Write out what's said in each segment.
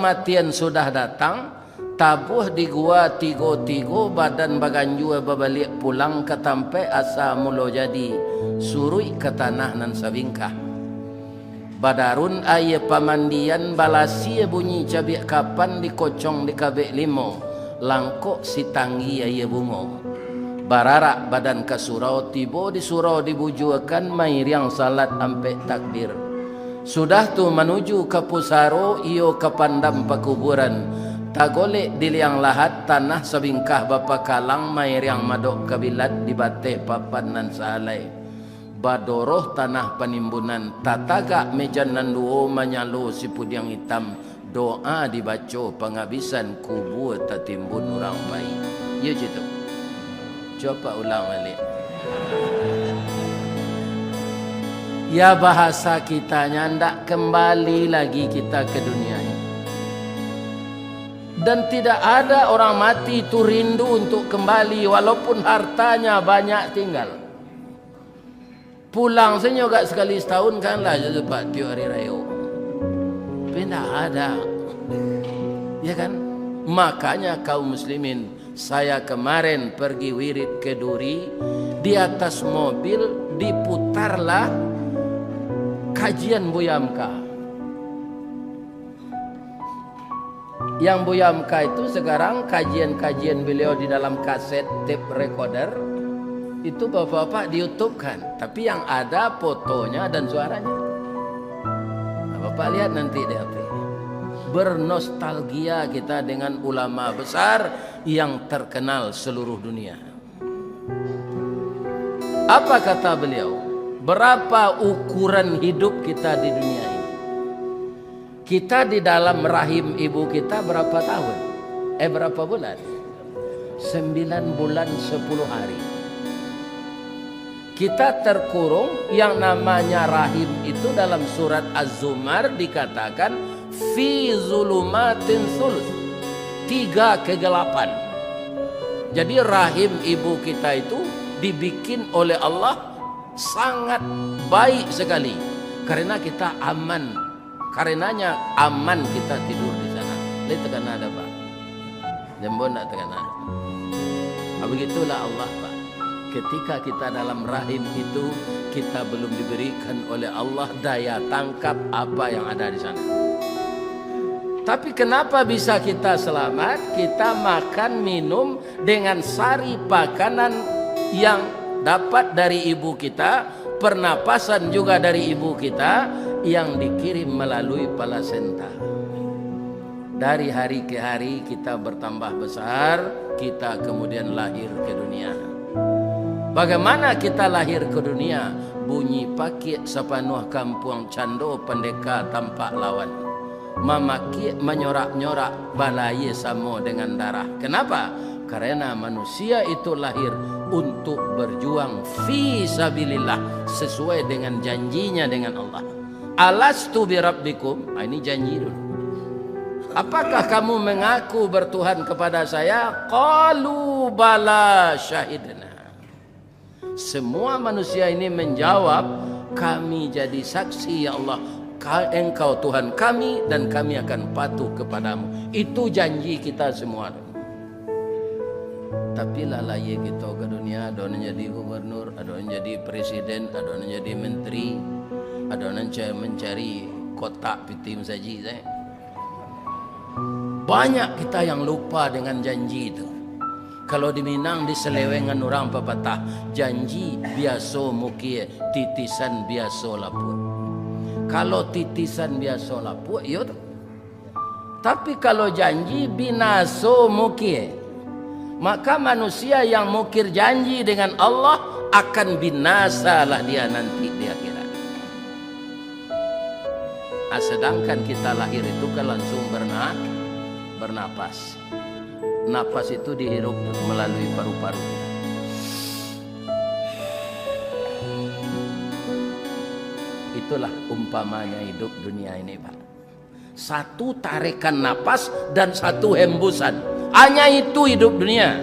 kematian sudah datang, tabuh di gua tigo-tigo badan baganjua babalik pulang ke tampe asa mulo jadi surui ke tanah nan sabingkah. Badarun aya pamandian balasi bunyi cabiak kapan dikocong di kabek limo langkok si tanggi aya bungo. Bararak badan ke surau tibo di surau dibujuakan mair yang salat ampe takbir. Sudah tu menuju ke pusaro iyo ke pandam pakuburan. Tagolek di liang lahat tanah sabingkah bapa kalang mair yang madok kabilat di batik papan nan salai. Badoroh tanah penimbunan tataga mejan nan duo manyalo si pudiang hitam. Doa dibaca penghabisan kubur tertimbun orang baik. Ya gitu. Coba ulang balik. Ya bahasa kitanya ndak kembali lagi kita ke dunia ini. Dan tidak ada orang mati itu rindu untuk kembali walaupun hartanya banyak tinggal. Pulang saja juga sekali setahun kan lah jadi Pak Tio hari raya. Tidak ada. Ya kan? Makanya kaum muslimin, saya kemarin pergi wirid ke Duri, di atas mobil diputarlah kajian Buya Hamka. Yang Buya Hamka itu sekarang kajian-kajian beliau di dalam kaset tape recorder itu bapak-bapak di YouTube kan, tapi yang ada fotonya dan suaranya. Nah, bapak lihat nanti di HP. Bernostalgia kita dengan ulama besar yang terkenal seluruh dunia. Apa kata beliau? Berapa ukuran hidup kita di dunia ini? Kita di dalam rahim ibu kita berapa tahun? Berapa bulan? 9 bulan 10 hari. Kita terkurung, yang namanya rahim itu dalam surat Az-Zumar dikatakan fi zulumatin sulus, 3 kegelapan. Jadi rahim ibu kita itu dibikin oleh Allah sangat baik sekali karena kita aman. Karenanya aman kita tidur di sana. Lihat tekan ada Pak. Jambon tak tekan ada. Begitulah Allah Pak. Ketika kita dalam rahim itu kita belum diberikan oleh Allah daya tangkap apa yang ada di sana. Tapi kenapa bisa kita selamat? Kita makan minum dengan sari pakanan yang dapat dari ibu kita, pernapasan juga dari ibu kita yang dikirim melalui plasenta. Dari hari ke hari kita bertambah besar, kita kemudian lahir ke dunia. Bagaimana kita lahir ke dunia? Bunyi pakit sepanuh kampung cando pendeka tampak lawan. Memaki menyorak-nyorak balai samo dengan darah. Kenapa? Karena manusia itu lahir untuk berjuang fi sabilillah sesuai dengan janjinya dengan Allah. Alastu bi rabbikum. Ini janji dulu. Apakah kamu mengaku bertuhan kepada saya? Qalu bala syahidna. Semua manusia ini menjawab, kami jadi saksi ya Allah. Engkau Tuhan kami dan kami akan patuh kepadamu. Itu janji kita semua. Tapi lalai kita ke dunia, ada orang jadi gubernur, ada orang jadi presiden, ada orang jadi menteri, ada orang mencari kotak pitim saja. Banyak kita yang lupa dengan janji itu. Kalau di Minang diselewengan orang pepatah, janji biasa mukia, titisan biasa laput. Kalau titisan biasa laput, ya. Tapi kalau janji binaso mukia, maka manusia yang mukir janji dengan Allah akan binasa lah dia nanti di akhirat. Sedangkan kita lahir itu kan langsung bernapas. Napas itu dihirup melalui paru-paru kita. Itulah umpamanya hidup dunia ini Pak. Satu tarikan napas dan satu hembusan. Hanya itu hidup dunia.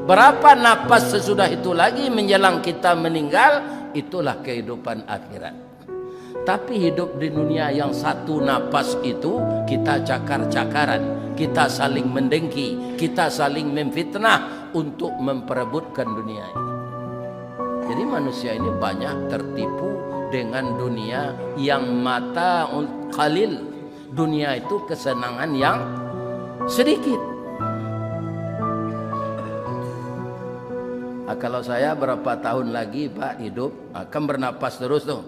Berapa napas sesudah itu lagi menjelang kita meninggal, itulah kehidupan akhirat. Tapi hidup di dunia yang satu napas itu kita cakar-cakaran, kita saling mendengki, kita saling memfitnah untuk memperebutkan dunia ini. Jadi manusia ini banyak tertipu dengan dunia yang mata qalil. Dunia itu kesenangan yang sedikit. Kalau saya berapa tahun lagi Pak hidup akan bernapas terus tuh,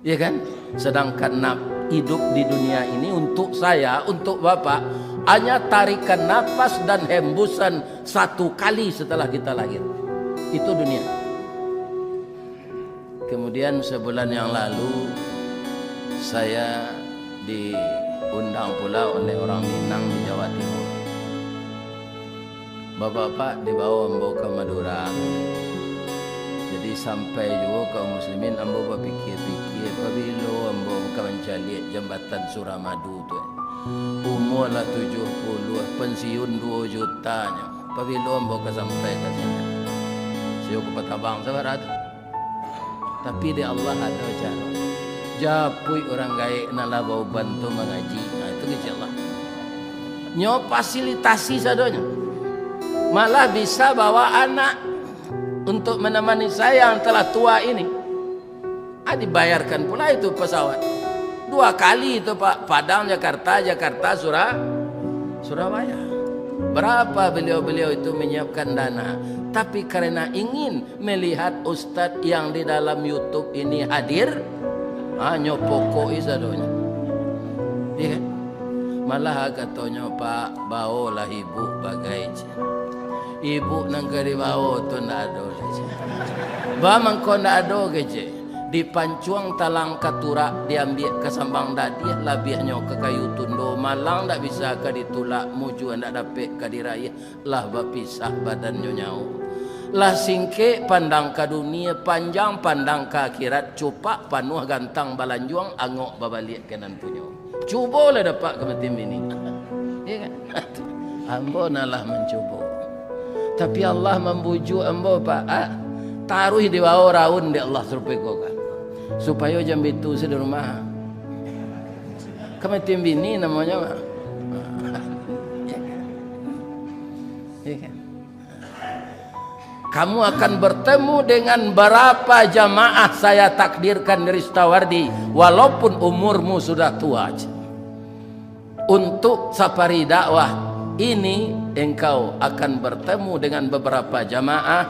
ya kan? Sedangkan hidup di dunia ini untuk saya, untuk Bapak hanya tarikan napas dan hembusan satu kali setelah kita lahir. Itu dunia. Kemudian sebulan yang lalu saya diundang pula oleh orang Minang di Jawa Timur. Bapak-bapak dibawa ambo ke Madura. Jadi sampai juga kaum muslimin ambo berpikir-pikir pabilo ambo buka mencari jembatan Suramadu tu. Umur lah 70, pensiun 2 jutanya. Pabilo ambo ke sampai ke sini. Saya ke Patabang sahabat. Tapi di Allah ada cara. Japui orang gaik nak bau bantu mengaji. Nah itu insyaAllah. Nyo fasilitasi sadonya. Malah bisa bawa anak untuk menemani saya yang telah tua ini. Dibayarkan pula itu pesawat 2 kali itu Pak, Padang Jakarta, Jakarta Surabaya. Berapa beliau-beliau itu menyiapkan dana. Tapi karena ingin melihat ustadz yang di dalam YouTube ini hadir, hanya pokok isadonya. Ya kan? Malah katanya Pak, bawalah ibu bagai ibu nang kari bawa tu ndak ada je. Ba mangko ndak ada je. Dipancuang talang katura diambil ke sambang dadi labihnya ke kayu tundo malang ndak bisa ke ditulak muju ndak dapat ke diraya lah bapisah badannya nyau. Lah singke pandang ke dunia panjang pandang ke akhirat cupak panuh gantang balanjuang angok babalik kanan punya. Cuba lah dapat ke metim ini. Ya kan? Ambo nalah mencuba. Tapi Allah membujuk ambo Pak, taruh di bawah raun di Allah surpekokan supaya jam itu di rumah. Kami tim bini namanya. Ya kan? Kamu akan bertemu dengan berapa jamaah saya takdirkan di Ristawardi walaupun umurmu sudah tua. Untuk safari dakwah ini engkau akan bertemu dengan beberapa jamaah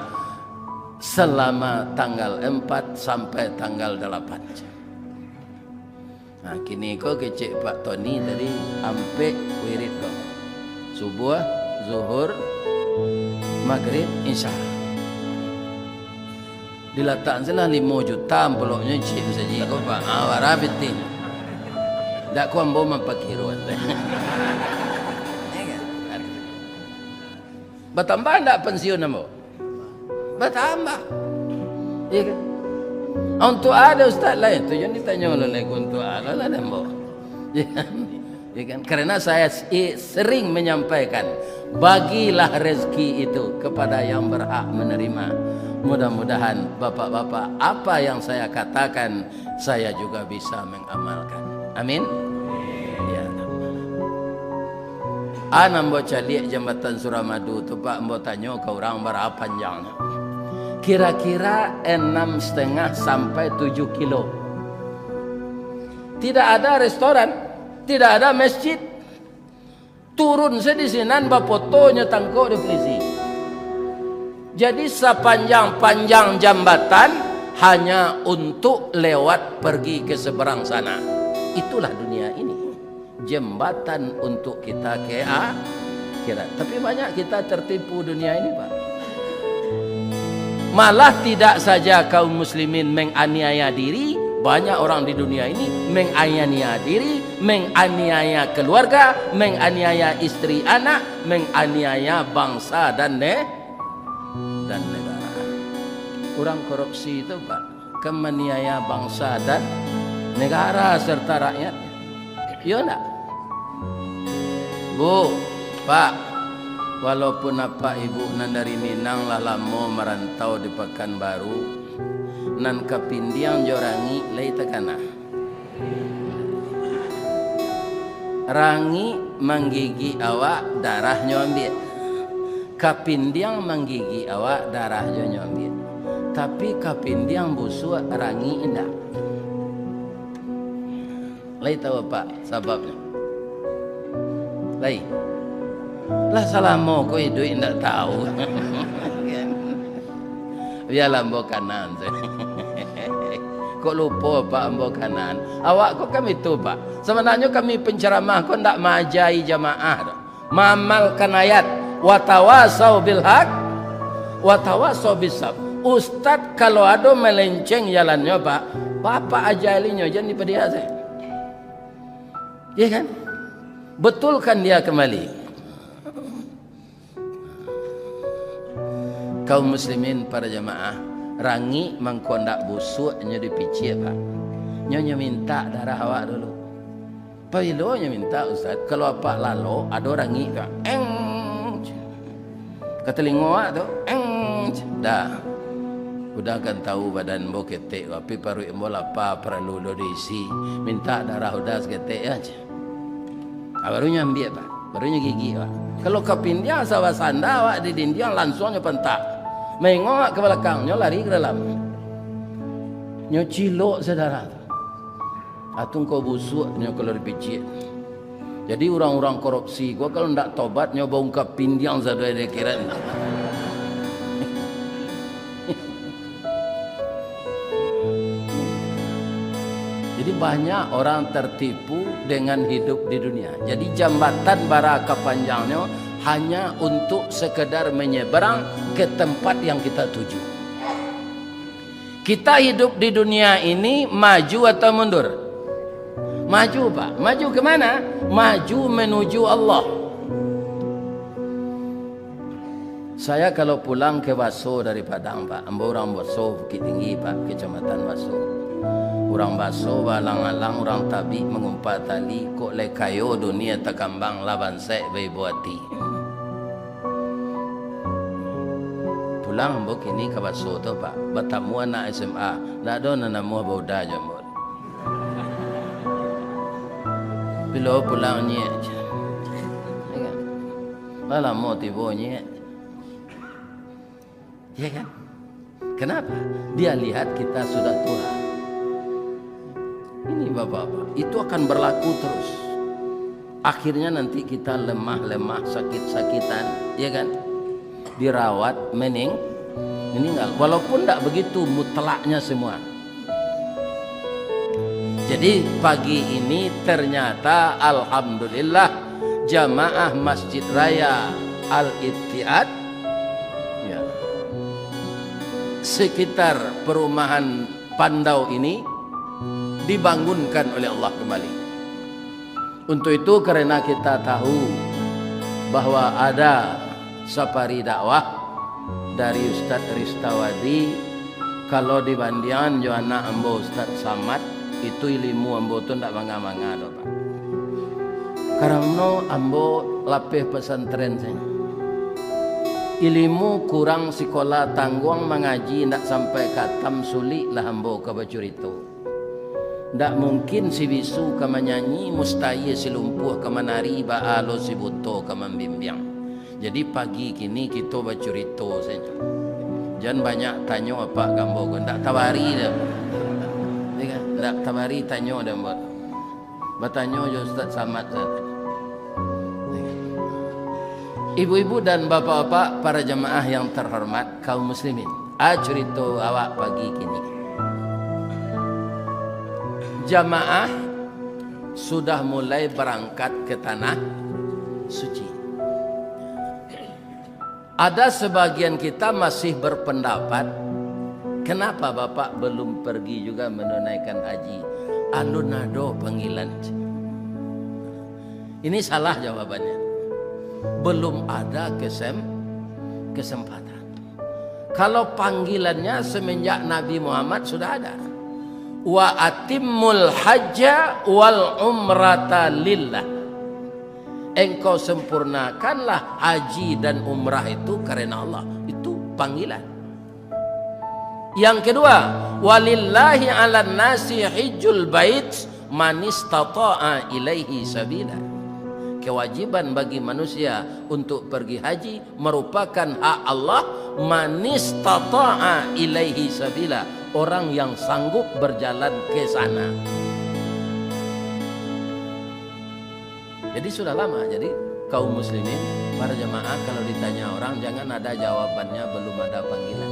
selama tanggal 4 sampai tanggal 8. Nah kini kau kecek Pak Tony tadi ampe wirid kau. Subuh, zuhur, maghrib, isya. Diletakkan salah 5 juta peloknya cik saja kau Pak. Awara betul. Tak kau ambo mampakiruan. Bertambah tak pensiun ambo? Bertambah. Ya kan? Untuk ada ustaz lain tu yang ditanya oleh untuk ada lah ambo. Ya kan? Karena saya sering menyampaikan bagilah rezeki itu kepada yang berhak menerima. Mudah-mudahan bapak-bapak apa yang saya katakan saya juga bisa mengamalkan. Amin. Ya. Ambo cari jembatan Suramadu tu Pak, ambo tanya ke orang berapa panjangnya. Kira-kira 6,5 sampai 7 kilo. Tidak ada restoran, tidak ada masjid. Turun sedisinan bapotonya tangkok di polisi. Jadi sepanjang-panjang jambatan hanya untuk lewat pergi ke seberang sana. Itulah dunia ini. Jembatan untuk kita ke akhirat. Tapi banyak kita tertipu dunia ini Pak. Malah tidak saja kaum muslimin menganiaya diri, banyak orang di dunia ini menganiaya diri, menganiaya keluarga, menganiaya istri anak, menganiaya bangsa dan negara. Orang korupsi itu Pak, kemaniaya bangsa dan negara serta rakyatnya. Ya enggak? Bu, Pak, walaupun apa ibu nan dari Minang lah lama merantau di Pekanbaru, nan kapindiang jorangi lei tekana. rangi menggigi awak, darahnya ambil. Kapindiang menggigi awak, darahnya ambil. Tapi kapindiang busuk, rangi indah. Lai tahu apa sebabnya? Lai. Lah salamo ko hidup indah tahu. Biarlah mbok kanan. Kok lupa Pak mbok kanan? Awak kok kami tu Pak. Sebenarnya kami penceramah kok ndak majai jamaah. Mamalkan ayat wa tawasau bil haq wa tawasau bis sabr. Ustaz kalau ada melenceng jalannya Pak, Bapak ajalinya jangan dipedia saya. Iya kan? Betulkan dia kembali. Kaum muslimin para jamaah, rangi mengkondak busuk nyo dipicit Pak. Nyonya minta darah awak dulu. Pailonya minta Ustaz, kalau apa lalu ada rangi Pak. Kata telinga awak tu, dah. Udah kan tahu badan mbok ketek, tapi paru mbok apa perlu do diisi. Minta darah udah seketek aja. Barunya ambil Pak, barunya gigi Pak. Kalau kapindia sawah sanda awak di dinding langsungnya pentak. Mengok ke belakangnya lari ke dalam. Nyo cilok saudara. Atung kau busuk nyo kalau dipicit. Jadi orang-orang korupsi gua kalau ndak tobat nyo bongkap pindiang saudara dia kira. Jadi banyak orang tertipu dengan hidup di dunia. Jadi jambatan baraka panjangnya hanya untuk sekedar menyeberang ke tempat yang kita tuju. Kita hidup di dunia ini maju atau mundur? Maju Pak. Maju ke mana? Maju menuju Allah. Saya kalau pulang ke Baso dari Padang Pak, ambo orang Baso Bukit Tinggi Pak, Kecamatan Baso. Orang Baso balang-alang orang tabi mengumpat tali kok lekayo dunia takambang laban sek beibuati. Pulang mbok ini ke Baso tu Pak, bertemu anak SMA, dak ada nanamu bauda jamur. Bila pulang nyek. Malah mau tiba nyek. Ya kan? Kenapa? Dia lihat kita sudah tua. Ini bapak-bapak, itu akan berlaku terus. Akhirnya nanti kita lemah-lemah, sakit-sakitan, ya kan? Dirawat, meninggal. Walaupun tidak begitu mutlaknya semua. Jadi pagi ini ternyata alhamdulillah jamaah Masjid Raya Al-Ittihad ya, sekitar perumahan Pandau ini dibangunkan oleh Allah kembali. Untuk itu karena kita tahu bahwa ada safari dakwah dari Ustadz Ristawadi, kalau dibandingkan Johanna ambo Ustadz Samad, itu ilmu ambo tu ndak mangga-mangga do Pak. Karena ambo lapih pesantren saya. Ilmu kurang sekolah tanggung mengaji ndak sampai katam sulit lah ambo ke bacurito. Ndak mungkin si bisu ke menyanyi, mustahil si lumpuh ke menari, baalo si buto ke membimbing. Jadi pagi kini kita bacurito saja. Jangan banyak tanya apa gambo ndak tawari dah. Ndak tawari tanya dah mbak. Bertanya je Ustaz Samad. Ibu-ibu dan bapak-bapak para jemaah yang terhormat kaum muslimin, cerita awak pagi kini. Jamaah sudah mulai berangkat ke tanah suci. Ada sebagian kita masih berpendapat, kenapa Bapak belum pergi juga menunaikan haji? Alun-ado panggilan. Ini salah jawabannya. Belum ada kesempatan. Kalau panggilannya semenjak Nabi Muhammad sudah ada. Wa atimmul hajja wal umrata lillah. Engkau sempurnakanlah haji dan umrah itu karena Allah. Itu panggilan. Yang kedua, walillahi 'alan nasi hijjul bait man istata'a ilaihi sabila. kewajiban bagi manusia untuk pergi haji merupakan hak Allah. Manistata'a ilaihi sabila, orang yang sanggup berjalan ke sana. Jadi sudah lama. Jadi kaum muslimin, para jemaah, kalau ditanya orang jangan ada jawabannya belum ada panggilan.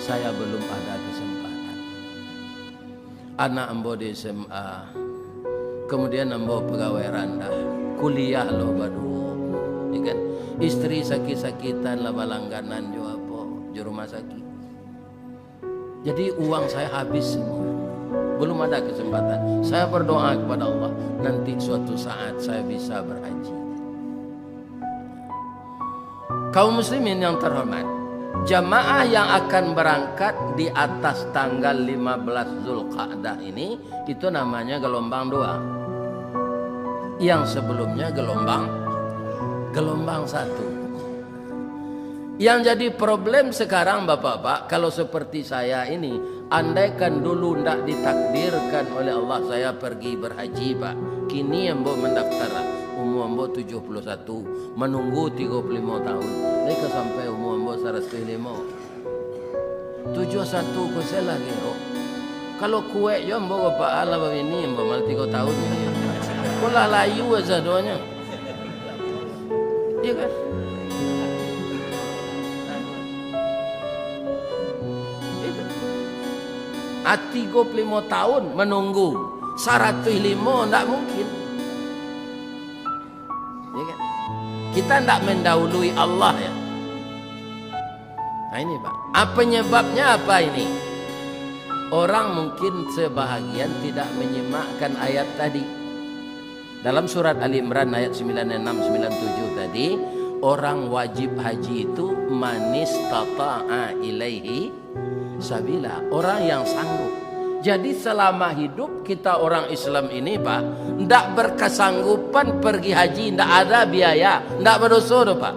Saya belum ada kesempatan. Anak ambo di SMA, kemudian ambo pegawai rendah, kuliah lo badu, ya kan? Istri sakit-sakitan lah balangganan jo apa, jo rumah sakit. Jadi uang saya habis semua. Belum ada kesempatan. Saya berdoa kepada Allah, nanti suatu saat saya bisa berhaji. Kaum muslimin yang terhormat, jamaah yang akan berangkat di atas tanggal 15 Zulqa'dah ini, itu namanya gelombang 2. Yang sebelumnya gelombang 1. Yang jadi problem sekarang bapak-bapak, kalau seperti saya ini, andaikan dulu tidak ditakdirkan oleh Allah saya pergi berhaji pak, kini ambo mendaftar, umur ambo 71, menunggu 35 tahun, mereka sampai umur ambo 105, 71 kusel lagi oh. Kalau kue yo ambo bapak ala ini ambo mal 3 tahun ini, kulah layu aja doanya, iya kan? 35 tahun menunggu 105 tidak mungkin, ya kan? Kita tidak mendahului Allah ya. Nah ini pak, apa penyebabnya apa ini? Orang mungkin sebahagian tidak menyimakkan ayat tadi dalam surat Ali Imran ayat 96-97 tadi. Orang wajib haji itu manistata'a ilaihi sabila, orang yang sanggup. Jadi selama hidup kita orang Islam ini pak, tidak berkesanggupan pergi haji, tidak ada biaya, tidak berdosa pak.